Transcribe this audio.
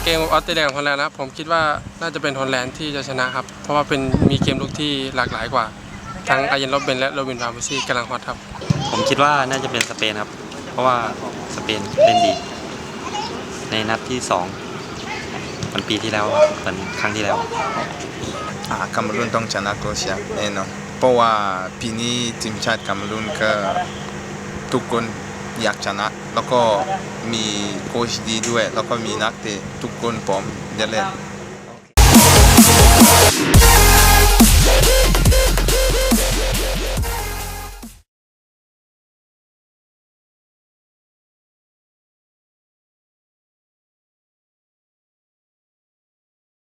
เกมกับออสเตรเลียกับฮอลแลนด์นะครับผมคิดว่าน่าจะเป็นฮอลแลนด์ที่จะชนะครับเพราะว่าเป็นมีเกมลุกที่หลากหลายกว่าทั้งอาร์เยน โรบเบนและโรบิน วาน เพอร์ซี่กำลังฮอตครับผมคิดว่าน่าจะเป็นสเปนครับเพราะว่าสเปนเล่นดีในนัดที่2มันปีที่แล้วเหมือนครั้งที่แล้วกัมรูนต้องชนะโครเอเชียแน่นอนเพราะว่าปีนี้ทีมชาติกัมรูนก็ทุกคนอยากชนะแล้วก็มีโค้ชดีด้วยแล้วก็มีนักเตะทุกคนพร้อมจะเล่น